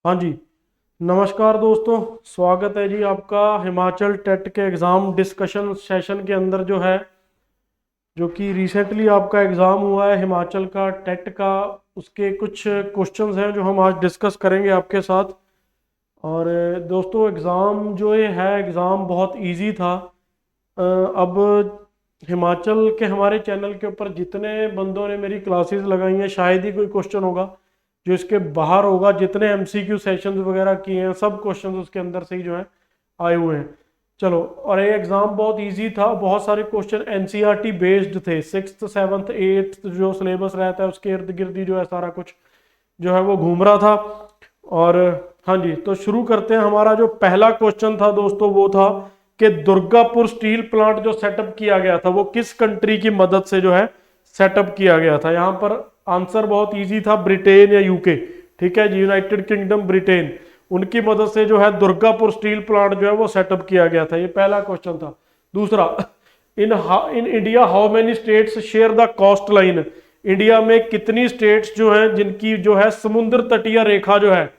हाँ जी। नमस्कार दोस्तों, स्वागत है जी आपका हिमाचल टेट के एग्ज़ाम डिस्कशन सेशन के अंदर जो है, जो कि रिसेंटली आपका एग्ज़ाम हुआ है हिमाचल का टेट का। उसके कुछ क्वेश्चंस हैं जो हम आज डिस्कस करेंगे आपके साथ। और दोस्तों, एग्ज़ाम जो ये है एग्ज़ाम बहुत इजी था। अब हिमाचल के हमारे चैनल के ऊपर जितने बंदों ने मेरी क्लासेस लगाई हैं, शायद ही कोई क्वेश्चन होगा जो इसके बाहर होगा। जितने एमसीक्यू सेशंस वगैरह किए हैं, सब क्वेश्चंस उसके अंदर से ही जो है आए हुए हैं। चलो, और ये एग्ज़ाम बहुत इजी था। बहुत सारे क्वेश्चन एनसीईआरटी बेस्ड थे। सिक्स्थ सेवन्थ एट्थ जो सिलेबस रहता है उसके इर्द गिर्द ही जो है सारा कुछ जो है वो घूम रहा था। और हाँ जी, तो शुरू करते हैं। हमारा जो पहला क्वेश्चन था दोस्तों वो था कि दुर्गापुर स्टील प्लांट जो सेटअप किया गया था वो किस कंट्री की मदद से जो है सेटअप किया गया था। यहाँ पर आंसर बहुत इजी था, ब्रिटेन या यूके। ठीक है जी, यूनाइटेड किंगडम, ब्रिटेन, उनकी मदद से जो है दुर्गापुर स्टील प्लांट जो है वो सेटअप किया गया था। ये पहला क्वेश्चन था। दूसरा, in India how many states share the coast line. India में कितनी स्टेट्स जो हैं जिनकी जो है समुद्र तटीय रेखा जो है,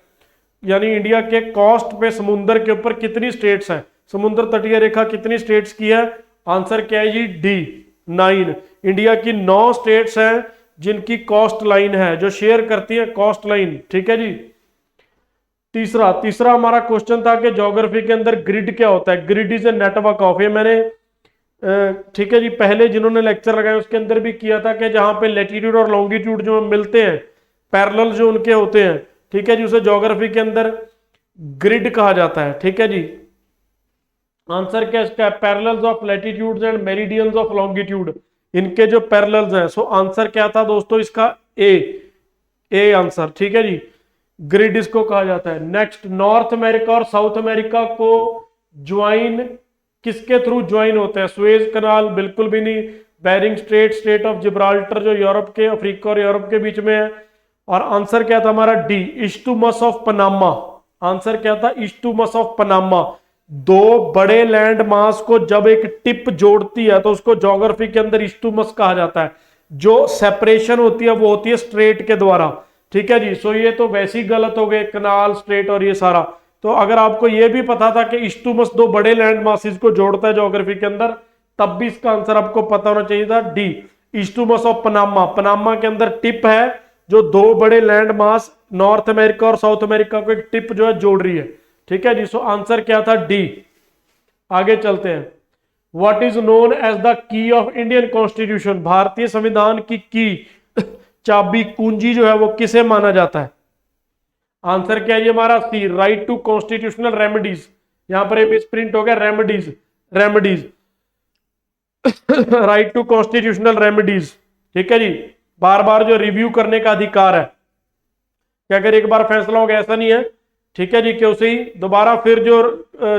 यानी इंडिया के कोस्ट पे समुद्र के ऊपर कितनी स्टेट्स हैं, समुद्र तटीय रेखा कितनी स्टेट्स की है। आंसर क्या है जी? डी, 9। इंडिया की 9 स्टेट्स हैं जिनकी कोस्ट लाइन है, जो शेयर करती है कोस्ट लाइन। ठीक है जी। तीसरा हमारा क्वेश्चन था कि ज्योग्राफी के अंदर ग्रिड क्या होता है। Grid is a network of, ये मैंने ठीक है जी पहले जिन्होंने लेक्चर लगाए उसके अंदर भी किया था कि जहां पे लैटिट्यूड और लॉन्गिट्यूड जो मिलते हैं, पैरेलल जो उनके होते हैं, ठीक है जी, उसे ज्योग्राफी के अंदर ग्रिड कहा जाता है। ठीक है जी। आंसर क्या इसका? Parallels of latitudes and meridians of longitude, इनके जो पैरेलल्स हैं। सो आंसर क्या था दोस्तों इसका? A answer. ठीक है जी, ग्रिड इसको कहा जाता है। नेक्स्ट, नॉर्थ अमेरिका और साउथ अमेरिका को ज्वाइन किसके थ्रू ज्वाइन होते हैं? Suez canal? बिल्कुल भी नहीं। Bering strait, strait of Gibraltar जो यूरोप के, अफ्रीका और यूरोप के बीच में है। और आंसर क्या था हमारा? D, isthmus of Panama. Answer क्या था? Isthmus of Panama. दो बड़े लैंड मास को जब एक टिप जोड़ती है तो उसको ज्योग्राफी के अंदर इस्टुमस कहा जाता है। जो सेपरेशन होती है वो होती है स्ट्रेट के द्वारा। ठीक है जी। सो ये तो वैसे ही गलत हो गए, कनाल, स्ट्रेट और ये सारा। तो अगर आपको ये भी पता था कि इस्टुमस दो बड़े लैंड मासेस को जोड़ता है ज्योग्राफी के अंदर, तब भी इसका आंसर आपको पता होना चाहिए था, D, isthmus of Panama. Panama के अंदर टिप है जो दो बड़े लैंड मास नॉर्थ अमेरिका और साउथ अमेरिका को एक टिप जो है जोड़ रही है। ठीक है जी। सो आंसर क्या था? डी। आगे चलते हैं। What is known as the key of Indian constitution. भारतीय संविधान की चाबी, कुंजी जो है वो किसे माना जाता है? आंसर क्या है ये हमारा? C, right to constitutional remedies. यहां पर एक प्रिंट हो गया remedies, remedies right to constitutional remedies. ठीक है जी, बार बार जो रिव्यू करने का अधिकार है कि अगर एक बार फैसला हो गया, ऐसा नहीं है, ठीक है जी, कि उसे ही दोबारा फिर जो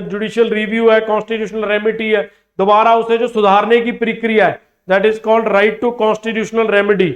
जुडिशियल रिव्यू है, कॉन्स्टिट्यूशनल रेमेडी है, दोबारा उसे जो सुधारने की प्रक्रिया है, that is called right to constitutional remedy.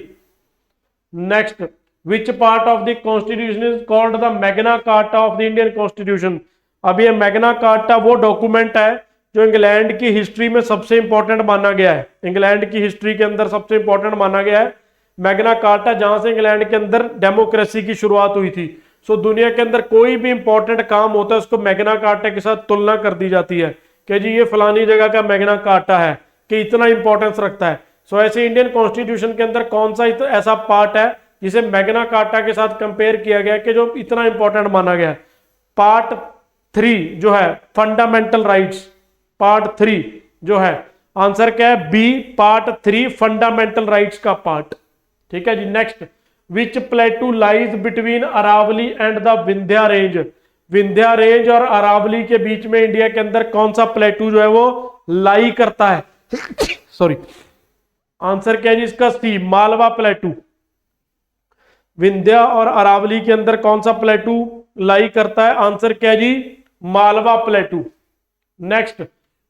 Next, which part of the constitution is called the Magna Carta of the Indian constitution. अब ये मैग्ना कार्टा वो डॉक्यूमेंट है जो इंग्लैंड की हिस्ट्री में सबसे इंपॉर्टेंट माना गया है। इंग्लैंड की हिस्ट्री के अंदर सबसे इंपॉर्टेंट माना गया है मैग्ना कार्टा, जहां से इंग्लैंड के अंदर डेमोक्रेसी की शुरुआत हुई थी। सो दुनिया के अंदर कोई भी इंपॉर्टेंट काम होता है उसको मैग्ना कार्टा के साथ तुलना कर दी जाती है कि जी ये फलानी जगह का मैग्ना कार्टा है, कि इतना इंपॉर्टेंस रखता है। सो ऐसे इंडियन कॉन्स्टिट्यूशन के अंदर कौन सा ऐसा पार्ट है जिसे मैग्ना कार्टा के साथ कंपेयर किया गया कि जो इतना इंपॉर्टेंट माना गया है? पार्ट 3 जो है फंडामेंटल राइट्स, पार्ट 3 जो है, आंसर क्या है? बी, पार्ट 3 फंडामेंटल राइट्स का पार्ट। ठीक है जी। Next, which plateau lies between Aravalli and the Vindhya range. Vindhya range और अरावली के बीच में इंडिया के अंदर कौन सा प्लेटू जो है वो लाई करता है? सॉरी, आंसर क्या है जी इसका? सी, मालवा प्लेटू। विंध्या और अरावली के अंदर कौन सा प्लेटू लाई करता है? आंसर क्या है जी? Malwa plateau. Next,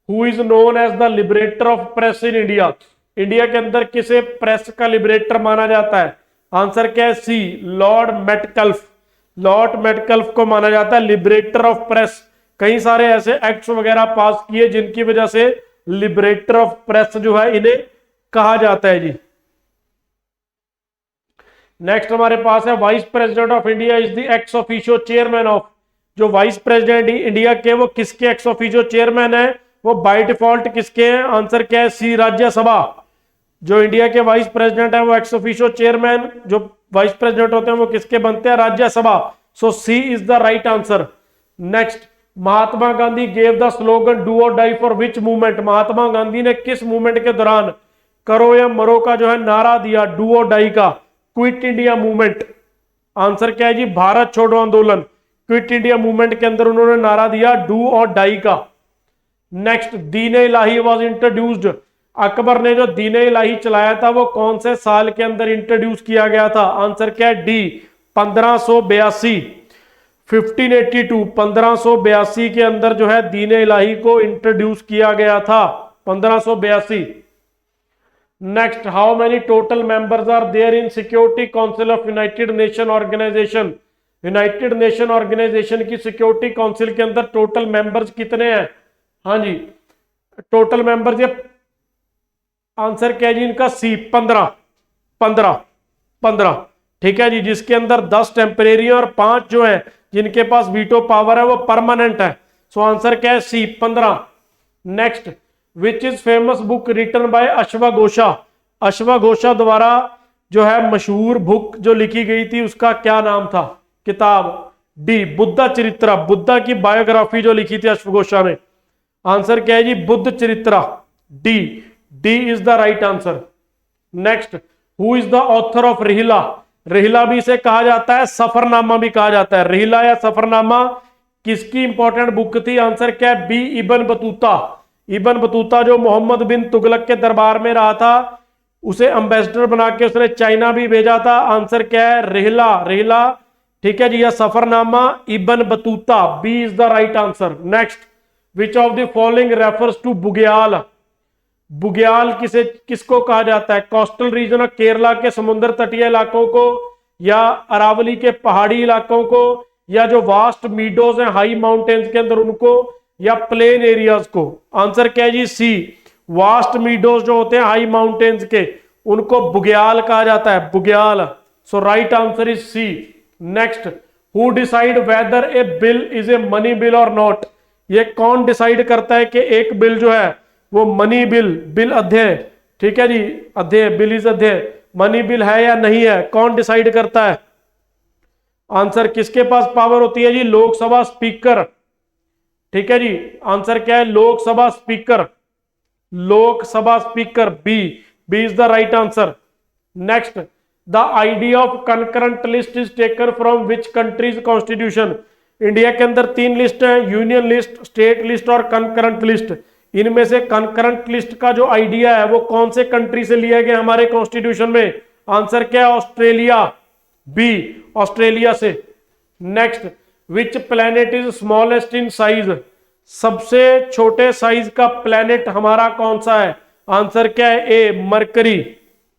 who is known as the liberator of press in India. India के अंदर किसे प्रेस का लिबरेटर माना जाता है? आंसर क्या है? सी, लॉर्ड मेटकल्फ। लॉर्ड मेटकल्फ को माना जाता है लिबरेटर ऑफ प्रेस। कई सारे ऐसे एक्ट्स वगैरह पास किए जिनकी वजह से लिबरेटर ऑफ प्रेस जो है इन्हें कहा जाता है जी। नेक्स्ट हमारे पास है vice president of India is the x officio chairman of, जो वाइस प्रेसिडेंट इंडिया के वो किसके एक्स ऑफिशियो चेयरमैन है, वो बाय डिफॉल्ट किसके हैं, आंसर क्या है सी राज्यसभा। जो इंडिया के वाइस प्रेसिडेंट है वो एक्स ऑफिशियो चेयरमैन जो वाइस प्रेसिडेंट होते हैं वो किसके बनते हैं, Rajya Sabha. So C is the right answer. Next, Mahatma Gandhi gave the slogan do और die for which movement, Mahatma Gandhi ने किस मूवमेंट के दौरान करो या मरो का जो है नारा दिया, डू और डाई का, क्विट इंडिया मूवमेंट। आंसर क्या है जी, भारत छोड़ो आंदोलन। क्विट इंडिया मूवमेंट के अंदर उन्होंने नारा दिया डू और डाई का। Next, Deen Ilahi was introduced, Akbar ने जो दीन इलाही चलाया था वो कौन से साल के अंदर इंट्रोड्यूस किया गया था, आंसर क्या है डी 1582। 1582 1582 के अंदर जो है दीन इलाही को इंट्रोड्यूस किया गया था 1582। Next, how many total members are there in security council of United Nation Organisation, United Nation Organisation की सिक्योरिटी काउंसिल के अंदर टोटल मेंबर्स कितने हैं, हाँ जी टोटल मेंबर्स ये आंसर क्या है जी इनका सी 15 15 15, ठीक है जी, जिसके अंदर 10 टेम्परेरी और 5 जो है जिनके पास वीटो पावर है वो परमानेंट है। सो आंसर क्या है C 15। Next, which is famous book written by अश्वघोषा, अश्वघोषा द्वारा जो है मशहूर बुक जो लिखी गई थी उसका क्या नाम था, किताब, डी बुद्ध चरित्रा, बुद्धा की बायोग्राफी जो लिखी थी अश्वघोषा ने। आंसर क्या है जी Buddha Charita, D D is the right answer. Next, who is the author of Rihla, Rihla भी इसे कहा जाता है सफरनामा भी कहा जाता है, रिहिला या सफरनामा किसकी इंपॉर्टेंट बुक थी, आंसर क्या है B Ibn Battuta. Ibn Battuta जो मोहम्मद बिन तुगलक के दरबार में रहा था उसे एम्बेसडर बना के उसने चाइना भी भेजा था, आंसर क्या है रिहिला, रिहिला, ठीक है जी, या सफरनामा Ibn Battuta, B is the right answer. Next, which of the following refers to bugyal, bugyal किसे किसको कहा जाता है, कोस्टल रीजन ऑफ केरला के समुद्र तटीय इलाकों को, या अरावली के पहाड़ी इलाकों को, या जो वास्ट मीडोज हैं हाई माउंटेन्स के अंदर उनको, या प्लेन एरियाज को। आंसर क्या है जी सी, वास्ट मीडोज जो होते हैं हाई माउंटेन्स के उनको बुग्याल कहा जाता है, bugyal. So right answer is C. Next, who decide whether a bill is a money bill और नॉट, ये कौन डिसाइड करता है कि एक बिल जो है वो मनी बिल, बिल अध्यय, ठीक है जी अध्यय, बिल इज अध्यय, मनी बिल है या नहीं है, कौन डिसाइड करता है, आंसर किसके पास पावर होती है जी, लोकसभा स्पीकर, ठीक है जी, आंसर क्या है Lok Sabha speaker, Lok Sabha speaker, B B is the right answer. Next, the idea of concurrent list is taken from which countries constitution, India के अंदर 3 लिस्ट है, यूनियन लिस्ट, स्टेट लिस्ट और कंकरेंट लिस्ट। इनमें से कंकरेंट लिस्ट का जो आइडिया है वो कौन से कंट्री से लिया गया हमारे कॉन्स्टिट्यूशन में, आंसर क्या है ऑस्ट्रेलिया, बी ऑस्ट्रेलिया से। Next, which planet is smallest in size, सबसे छोटे साइज का प्लैनेट हमारा कौन सा है, आंसर क्या है A mercury,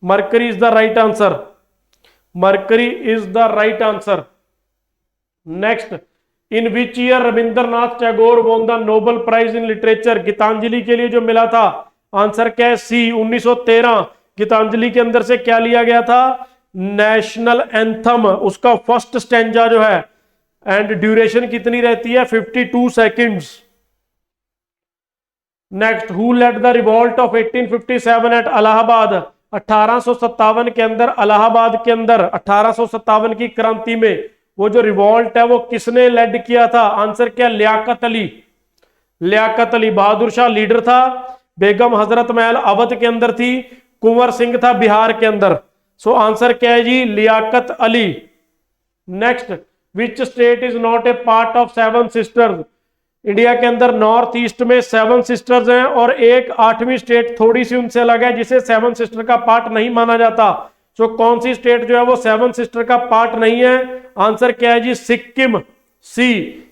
mercury is the right answer, mercury is the right answer. Next, in which year Rabindranath Tagore won the Nobel prize in literature, Gitanjali के लिए जो मिला था, आंसर क्या है सी 1913। गीतांजलि के अंदर से क्या लिया गया था, नेशनल एंथम, उसका फर्स्ट स्टैंजा जो है, एंड ड्यूरेशन कितनी रहती है 52 seconds. Next, who led the revolt of 1857 at Allahabad, 1857 के अंदर इलाहाबाद के अंदर 1857 की क्रांति में वो जो रिवॉल्ट है वो किसने लेड किया था, आंसर क्या, लियाकत अली, लियाकत अली, बहादुर शाह लीडर था, बेगम हजरत महल अवध के अंदर थी, कुंवर सिंह था बिहार के अंदर। सो आंसर क्या है जी Liaquat Ali. Next, which state is not a part of 7 sisters, India के अंदर नॉर्थ ईस्ट में 7 सिस्टर्स हैं और एक 8वीं स्टेट थोड़ी सी उनसे अलग है जिसे 7 सिस्टर का पार्ट नहीं माना जाता। सो कौन सी स्टेट जो है वो 7 सिस्टर का पार्ट नहीं है, आंसर क्या है जी Sikkim, C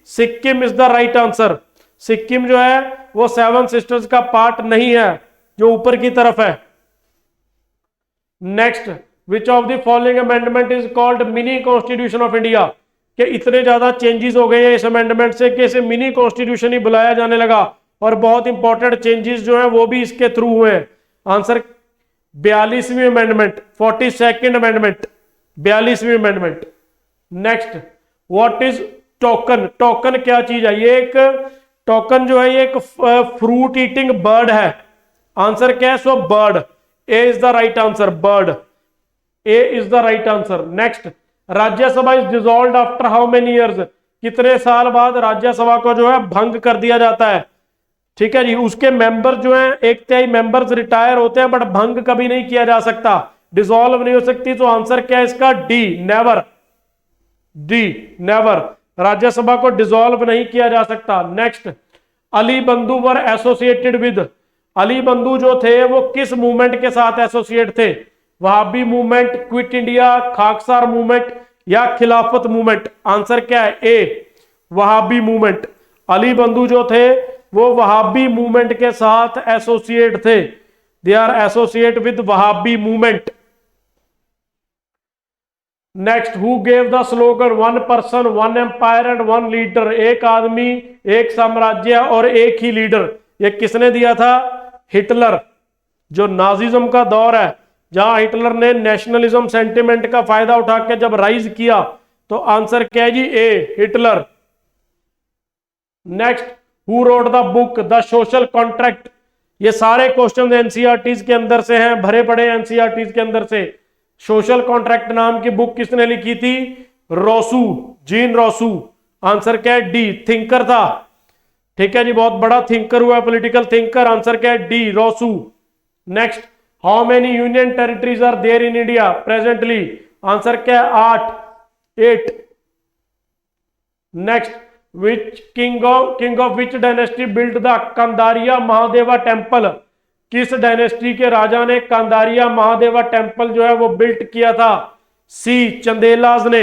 Sikkim is the right answer. Sikkim जो है वो 7 सिस्टर्स का पार्ट नहीं है जो ऊपर की तरफ है। Next, which of the following amendment is called mini constitution of India, कि इतने ज्यादा चेंजेस हो गए हैं इस अमेंडमेंट से कि इसे मिनी कॉन्स्टिट्यूशन ही बुलाया जाने लगा और बहुत इंपॉर्टेंट चेंजेस जो हैं वो भी इसके थ्रू हुए हैं। आंसर 42वीं अमेंडमेंट, 42nd अमेंडमेंट, 42वीं amendment. Next, what is toucan? Toucan क्या चीज है? ये एक टोकन जो है ये एक फ्रूट ईटिंग बर्ड है। आंसर क्या है? So bird. A is the right answer, bird. A is the right answer. Next, Rajya Sabha is dissolved after how many years? कितने साल बाद राज्यसभा को जो है भंग कर दिया जाता है? ठीक है जी, उसके मेंबर जो हैं, एक तिहाई मेंबर्स रिटायर होते हैं, बट भंग कभी नहीं किया जा सकता, डिसॉल्व नहीं हो सकती। तो आंसर क्या है इसका? D, never. D, never. Rajya Sabha को डिसॉल्व नहीं किया जा सकता। नेक्स्ट, अली बंधु वर एसोसिएटेड विद? अली बंधु जो थे वो किस मूवमेंट के साथ एसोसिएट थे? Wahabi movement, quit India, Khaksar movement या खिलाफत मूवमेंट? आंसर क्या है? ए, वहाबी मूवमेंट। अली बंधु जो थे वो वहाबी मूवमेंट के साथ एसोसिएट थे। They are associate with Wahabi movement. Next, who gave the slogan one person one empire and one leader? एक आदमी, एक साम्राज्य और एक ही लीडर। ये किसने दिया था? हिटलर। जो नाजिज्म का दौर है, जहां हिटलर ने नेशनलिज्म सेंटिमेंट का फायदा उठा के जब राइज किया, तो आंसर क्या है जी? A, Hitler. Next, who wrote the book the social contract? ये सारे क्वेश्चन एनसीईआरटी के अंदर से हैं, भरे पड़े एनसीईआरटी के अंदर से। सोशल कॉन्ट्रैक्ट नाम की बुक किसने लिखी थी? Rossouw, gene Rossouw. आंसर क्या है? डी, थिंकर था। ठीक है जी, बहुत बड़ा थिंकर हुआ, पॉलिटिकल थिंकर। आंसर क्या है? D, Rousseau. Next, how many union territories are there in India presently? Answer क्या है? 8, 8। Next, which king of which dynasty build the Kandariya Mahadeva temple? किस डायनेस्टी के राजा ने कंदारिया महादेवा टेम्पल जो है वो बिल्ट किया था? सी, चंदेलाज ने।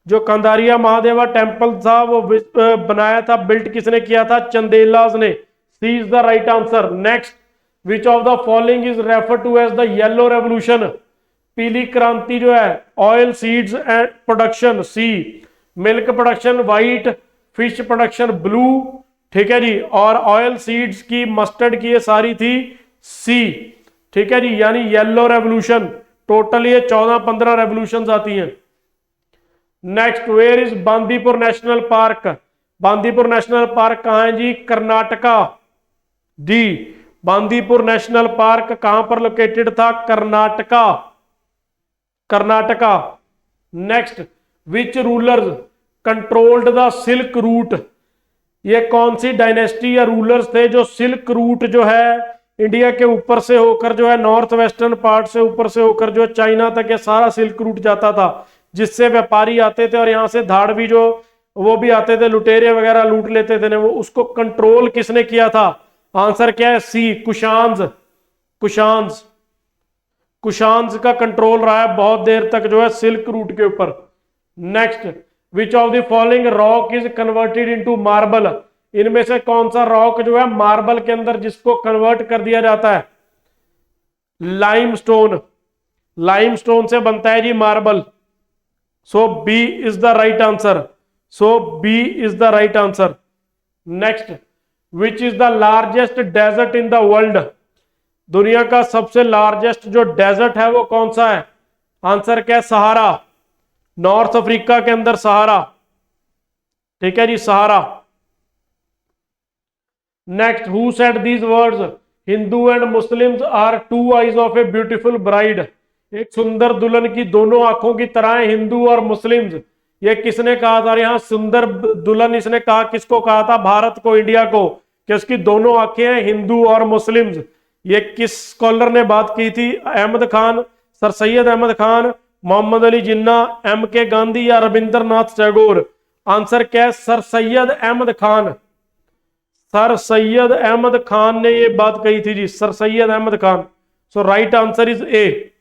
जो कंदारिया महादेवा टेम्पल था वो बनाया था, बिल्ट किसने किया था? चंदेलाज ने। C is the right answer. Next, which of the following is refer to as the yellow revolution? पीली क्रांति जो है, oil seeds and production, C. Milk production white, fish production blue, ठीक है जी, और ऑयल सीड्स की, मस्टर्ड की, ये सारी थी सी। ठीक है जी, यानी येलो रेवोल्यूशन। टोटल ये 14-15 रेवोल्यूशन आती हैं। Next, where is Bandipur national park? Bandipur national park कहां है जी? Karnataka. D, Bandipur national park कहां पर लोकेटेड था? Karnataka, Karnataka. Next, which rulers controlled the silk route? ये कौन सी डायनेस्टी या रूलर्स थे जो सिल्क रूट जो है इंडिया के ऊपर से होकर जो है, नॉर्थ वेस्टर्न पार्ट से ऊपर से होकर जो चाइना तक ये सारा सिल्क रूट जाता था, जिससे व्यापारी आते थे और यहाँ से धाड़वी जो वो भी आते थे, लुटेरे वगैरह लूट लेते थे ना, वो उसको कंट्रोल किसने किया था? आंसर क्या है? सी, कुशान्स। कुशान्स, कुशान्स का कंट्रोल रहा है बहुत देर तक जो है सिल्क रूट के ऊपर। Next, which of the following rock is converted into marble? इनमें से कौन सा रॉक जो है मार्बल के अंदर जिसको कन्वर्ट कर दिया जाता है? लाइमस्टोन। लाइमस्टोन से बनता है जी marble. So B is the right answer. So B is the right answer. Next, which is the largest desert in the world? दुनिया का सबसे लार्जेस्ट जो डेजर्ट है वो कौन सा है? आंसर क्या है? सहारा। नॉर्थ अफ्रीका के अंदर सहारा। ठीक है जी, Sahara. Next, who said these words? Hindu and Muslims are two eyes of a beautiful bride. एक सुंदर दुल्हन की दोनों आंखों की तरह है हिंदू और मुस्लिम्स। ये किसने कहा था? यहाँ सुंदर दुल्हन इसने कहा, किसको कहा था? भारत को, इंडिया को, कि उसकी दोनों आंखें हैं हिंदू और मुस्लिम्स। ये किस स्कॉलर ने बात की थी? Ahmad Khan, sir Syed Ahmad Khan, Mohammad Ali Jinnah, M K Gandhi या रविंद्रनाथ टैगोर? आंसर क्या है? सर सैयद अहमद खान। सर सैयद अहमद खान ने ये बात कही थी जी, sir Syed Ahmad Khan. So right answer is A.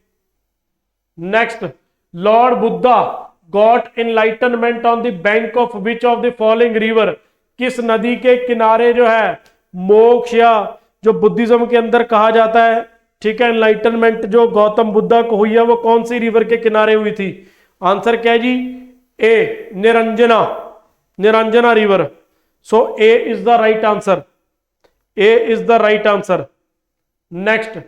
Next, Lord Buddha got enlightenment on the bank of which of the following river? किस नदी के किनारे जो है मोक्ष या जो बुद्धिज्म के अंदर कहा जाता है, ठीक है, एनलाइटनमेंट जो गौतम बुद्धा को हुई है, वो कौन सी रिवर के किनारे हुई थी? आंसर क्या है जी? A, Niranjana. Niranjana river. So A is the right answer. A is the right answer. Next,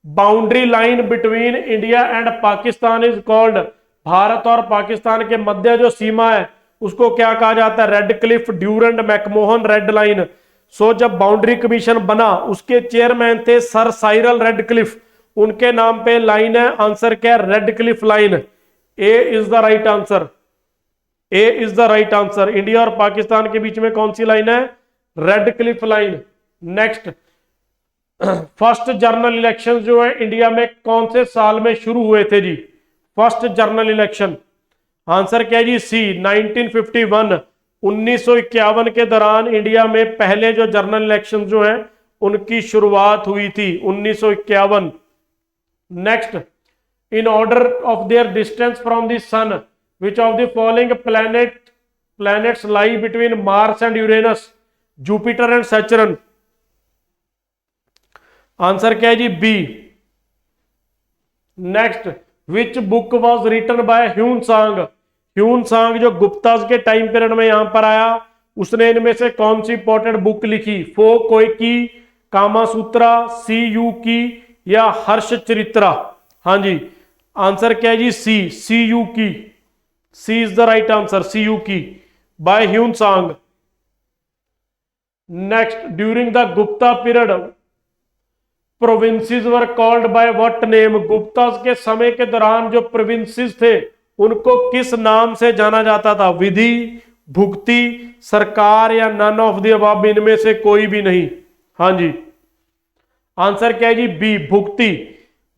boundary line between India and Pakistan is called, Bharat और पाकिस्तान के मध्य जो सीमा है उसको क्या कहा जाता है? Radcliffe, Durand, McMahon red line. सो जब बाउंड्री कमीशन बना उसके चेयरमैन थे सर साइरल रेड क्लिफ, उनके नाम पे लाइन है। आंसर क्या है? Red Cliff line. A is the right answer, A is the right answer. India और पाकिस्तान के बीच में कौन सी लाइन है? Red Cliff line. Next, first general election जो है इंडिया में कौन से साल में शुरू हुए थे जी? फर्स्ट जनरल इलेक्शन, आंसर क्या है जी? सी 1951। 1951 के दौरान इंडिया में पहले जो जनरल इलेक्शन जो है उनकी शुरुआत हुई थी 1951। Next, in order of their distance from the sun which of the following planets lie between Mars and Uranus, Jupiter and Saturn? Answer क्या है जी? B. Next, which book was written by Hiuen Tsang? Hiuen Tsang जो गुप्ताज के time period में यहां पर आया, उसने इनमें से कौन सी इंपॉर्टेंट बुक लिखी? फो कोई की, कामा सूत्रा, सी यू की या हर्ष चरित्रा? हाँ जी, आंसर क्या है जी? सी, Si Yu Ki. C is the right answer, Si Yu Ki, by Hiuen Tsang. Next, during the Gupta period provinces were called by what name? Gupta के समय के दौरान जो प्रोविंसेस थे उनको किस नाम से जाना जाता था? विधि, भुक्ति, सरकार या नन ऑफ द अबव? इनमें से कोई भी नहीं। हाँ जी, आंसर क्या है जी? बी, भुक्ति।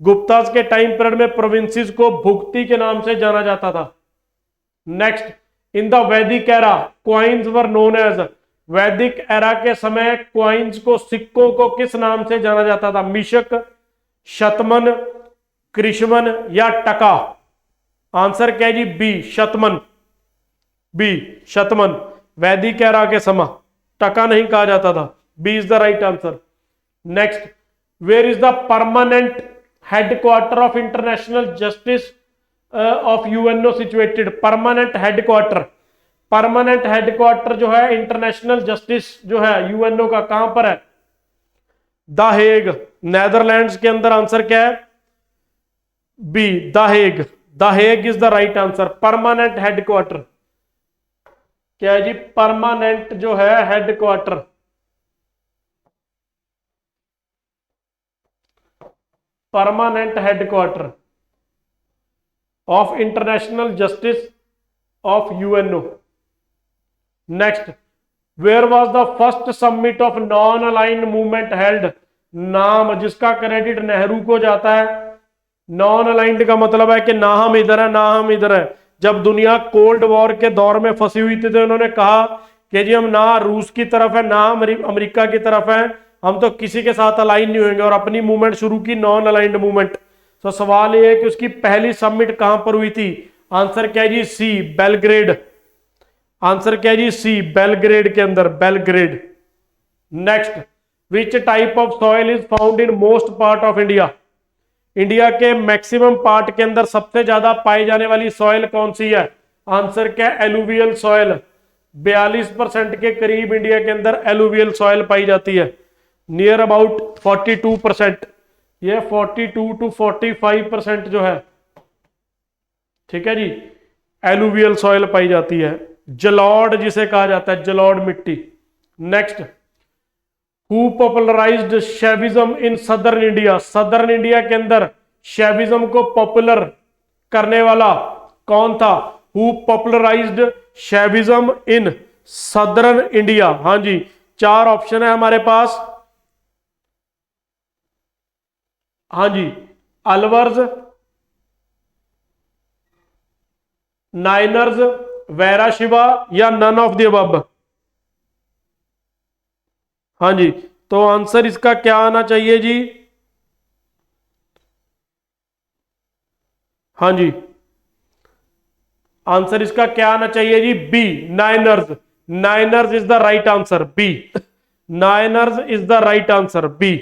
गुप्ता के टाइम पीरियड में प्रोविंसेस को भुक्ति के नाम से जाना जाता था। Next, in the Vedic era coins were known as? Vedic era के समय क्वाइंस को, सिक्कों को किस नाम से जाना जाता था? मिशक, शतमन, कृष्मन या टका? आंसर क्या है जी? बी, शतमन। बी, शतमन। वैदिक एरा के समय टका नहीं कहा जाता था। B is the right answer. Next, where is the permanent headquarter of international justice of UNO situated? Permanent headquarter, permanent headquarter जो है इंटरनेशनल जस्टिस जो है यूएनओ का, कहां पर है? द हेग, नेदरलैंड्स के अंदर। आंसर क्या है? B, the Hague. The Hague is the right answer. Permanent headquarter क्या है जी? परमानेंट जो है headquarter, permanent headquarter of international justice of UNO. Next, where was the first summit of non aligned movement held? नाम जिसका credit Nehru को जाता है। नॉन अलाइंड का मतलब है कि ना हम इधर है ना हम इधर है। जब दुनिया कोल्ड वॉर के दौर में फंसी हुई थी तो उन्होंने कहा कि जी हम ना रूस की तरफ है ना अमेरिका की तरफ है, हम तो किसी के साथ अलाइन नहीं होंगे, और अपनी मूवमेंट शुरू की, नॉन अलाइंड मूवमेंट। तो सवाल ये है कि उसकी पहली समिट कहां पर हुई थी? आंसर क्या है जी? सी, बेलग्रेड। आंसर क्या है जी? सी, बेलग्रेड के अंदर, Belgrade. Next, which type of soil is found in most part of India? India के मैक्सिमम पार्ट के अंदर सबसे ज्यादा पाई जाने वाली सॉइल कौन सी है? आंसर क्या? Alluvial soil. 42% के करीब इंडिया के अंदर एलुवियल सॉइल पाई जाती है, नियर अबाउट 42%। ये 42 to 45% जो है, ठीक है जी, एलुवियल सॉइल पाई जाती है। जलौड जिसे कहा जाता है, जलौड मिट्टी। Next, who popularised Shaivism in southern India? Southern India के अंदर शैविज्म को पॉपुलर करने वाला कौन था? Who popularised Shaivism in southern India? हाँ जी, 4 ऑप्शन है हमारे पास। हाँ जी, अलवर्स, नाइनर्स, वैरा शिवा या नन ऑफ द अबव? हाँ जी, तो आंसर इसका क्या आना चाहिए जी? हाँ जी, आंसर इसका क्या आना चाहिए जी? बी, नाइनर्स। नाइनर्स is the right answer, B. नाइनर्स is the right answer, B.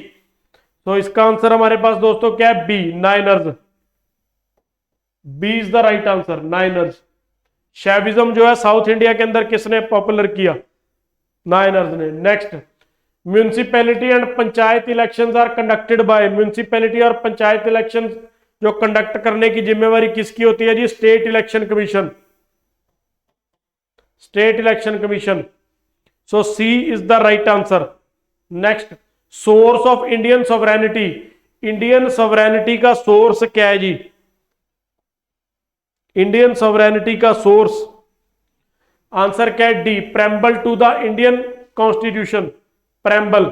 तो इसका आंसर हमारे पास दोस्तों क्या है? बी, नाइनर्स। B is the right answer, नाइनर्स। शैविज्म जो है साउथ इंडिया के अंदर किसने पॉपुलर किया? नाइनर्स ने। Next, municipality and panchayat elections are conducted by, municipality और पंचायत इलेक्शन जो कंडक्ट करने की जिम्मेवारी किसकी होती है जी? State election commission, state election commission. So C is the right answer. Next, source of Indian sovereignty, Indian sovereignty का सोर्स क्या है जी? इंडियन सॉवरेनिटी का सोर्स, आंसर क्या है? D, preamble to the Indian constitution, preamble,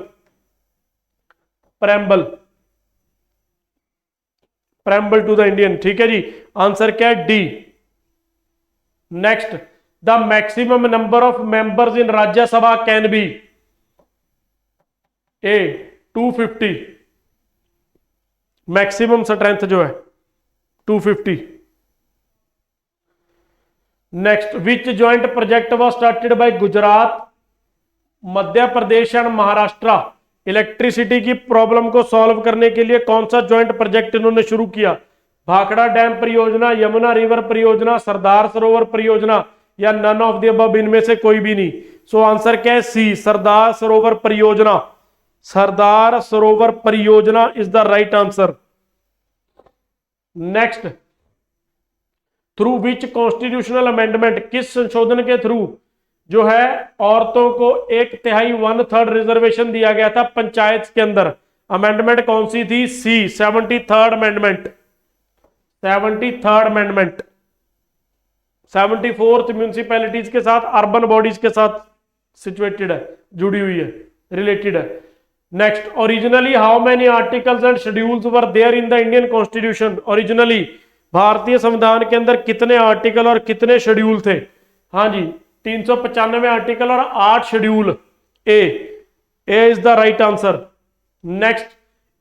preamble, preamble to the Indian, ठीक है जी, आंसर क्या है? D. Next, the maximum number of members in Rajya Sabha can be, A 250, maximum strength जो है 250। Next, which joint project was started by Gujarat, Madhya Pradesh and Maharashtra, electricity की problem को solve करने के लिए कौन सा ज्वाइंट प्रोजेक्ट इन्होंने शुरू किया? भाखड़ा डैम परियोजना, यमुना रिवर परियोजना, सरदार सरोवर परियोजना, या नन ऑफ द अबव, इनमें से कोई भी नहीं। सो आंसर क्या है? सी, सरदार सरोवर परियोजना, सरदार सरोवर परियोजना is the right answer. Next, through which constitutional amendment, किस संशोधन के थ्रू जो है औरतों को 1/3 1/3 रिजर्वेशन दिया गया था पंचायत के अंदर? अमेंडमेंट कौन सी थी? सी, 73rd amendment, 73rd amendment. 74th municipalities के साथ, अर्बन बॉडीज के साथ सिचुएटेड है, जुड़ी हुई है, रिलेटेड है। Next, originally how many articles and schedules were there in the Indian constitution, originally भारतीय संविधान के अंदर कितने आर्टिकल और कितने शेड्यूल थे? हाँ जी, 395 आर्टिकल और 8 schedule, A is the right answer. Next,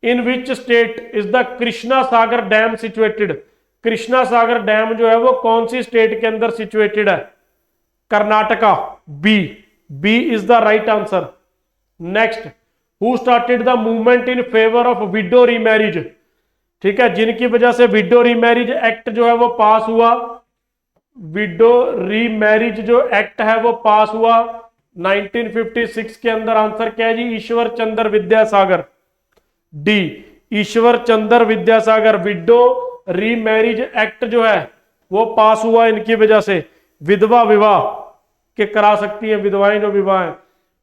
in which state is the Krishna Sagar dam situated, Krishna Sagar dam जो है वो कौन सी स्टेट के अंदर सिचुएटेड है? Karnataka, B, B is the right answer. Next, who started the movement in favour of widow remarriage, ठीक है, जिनकी वजह से विडो रीमैरिज एक्ट जो है वो पास हुआ, विडो रीमैरिज जो एक्ट है वो पास हुआ 1956 के अंदर। आंसर क्या है जी? Ishwar Chandra Vidyasagar, D, Ishwar Chandra Vidyasagar. Window remarriage act जो है वो पास हुआ इनकी वजह से, विधवा विवाह के करा सकती हैं विधवाएं जो विवाह है।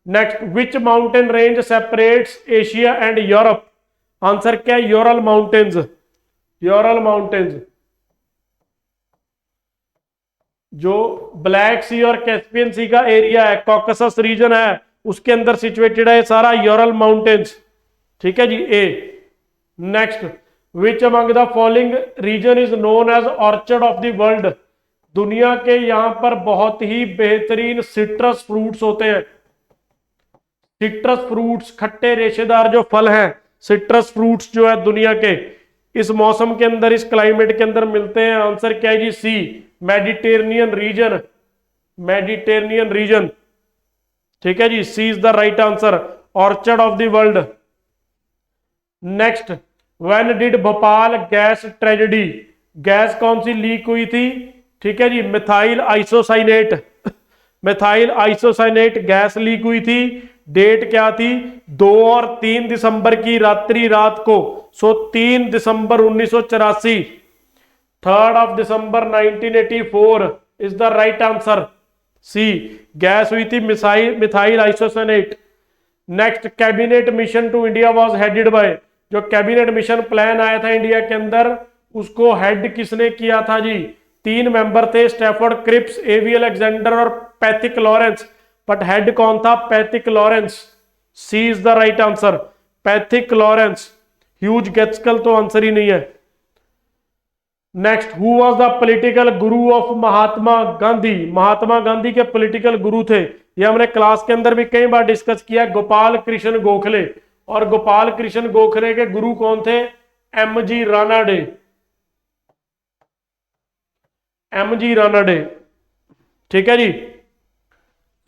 Next, which mountain range separates Asia and Europe, answer क्या है? Ural mountains, Ural mountains. जो ब्लैक सी और कैस्पियन सी का एरिया है, कॉकसस रीजन है, उसके अंदर सिचुएटेड है सारा यूरल माउंटेन्स, ठीक है जी, A. Next, which among the following region is known as orchard of the world, दुनिया के यहां पर बहुत ही बेहतरीन सिट्रस फ्रूट्स होते हैं, सिट्रस फ्रूट्स, खट्टे रेशेदार जो फल हैं, सिट्रस फ्रूट्स जो है दुनिया के इस मौसम के अंदर, इस क्लाइमेट के अंदर मिलते हैं। आंसर क्या है जी? C, Mediterranean region, Mediterranean region, ठीक है जी, C is the right answer, orchard of the world. Next, when did Bhopal gas tragedy, gas कौन सी लीक हुई थी? ठीक है जी, methyl isocyanate, methyl isocyanate gas leak हुई थी। डेट क्या थी? 2 और 3 दिसंबर की रात्रि रात को। सो 3 दिसंबर 1984, 3rd of December 1984 is the right answer, C, gas हुई थी methyl isocyanate. Next, cabinet mission to India was headed by, जो कैबिनेट मिशन प्लान आया था इंडिया के अंदर उसको हेड किसने किया था जी? 3 मेंबर थे, स्टैफोर्ड क्रिप्स, एवी अलेक्जेंडर और पैथिक लॉरेंस, बट हेड कौन था? Pethick Lawrence, C is the right answer, Pethick Lawrence. Hugh Gaitskell तो आंसर ही नहीं है। Next, who was the political guru of Mahatma Gandhi, Mahatma Gandhi के पॉलिटिकल गुरु थे, ये हमने क्लास के अंदर भी कई बार डिस्कस किया, गोपाल कृष्ण गोखले, और गोपाल कृष्ण गोखले के गुरु कौन थे? एमजी रानाडे, एमजी रानाडे, ठीक है जी।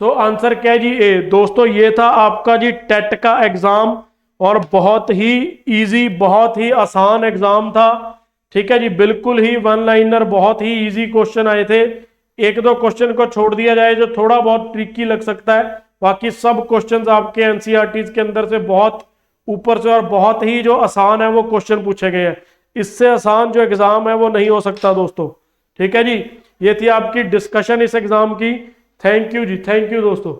तो आंसर क्या है जी? ए। दोस्तों ये था आपका जी टेट का एग्जाम, और बहुत ही इजी, बहुत ही आसान एग्जाम था, ठीक है जी, बिल्कुल ही वन लाइनर, बहुत ही इजी क्वेश्चन आए थे। 1-2 क्वेश्चन को छोड़ दिया जाए जो थोड़ा बहुत ट्रिकी लग सकता है, बाकी सब क्वेश्चंस आपके एनसीईआरटी के अंदर से बहुत ऊपर से और बहुत ही जो आसान है वो क्वेश्चन पूछे गए हैं। इससे आसान जो एग्जाम है वो नहीं हो सकता दोस्तों। ठीक है जी, ये थी आपकी डिस्कशन इस एग्जाम की। थैंक यू जी, थैंक यू दोस्तों।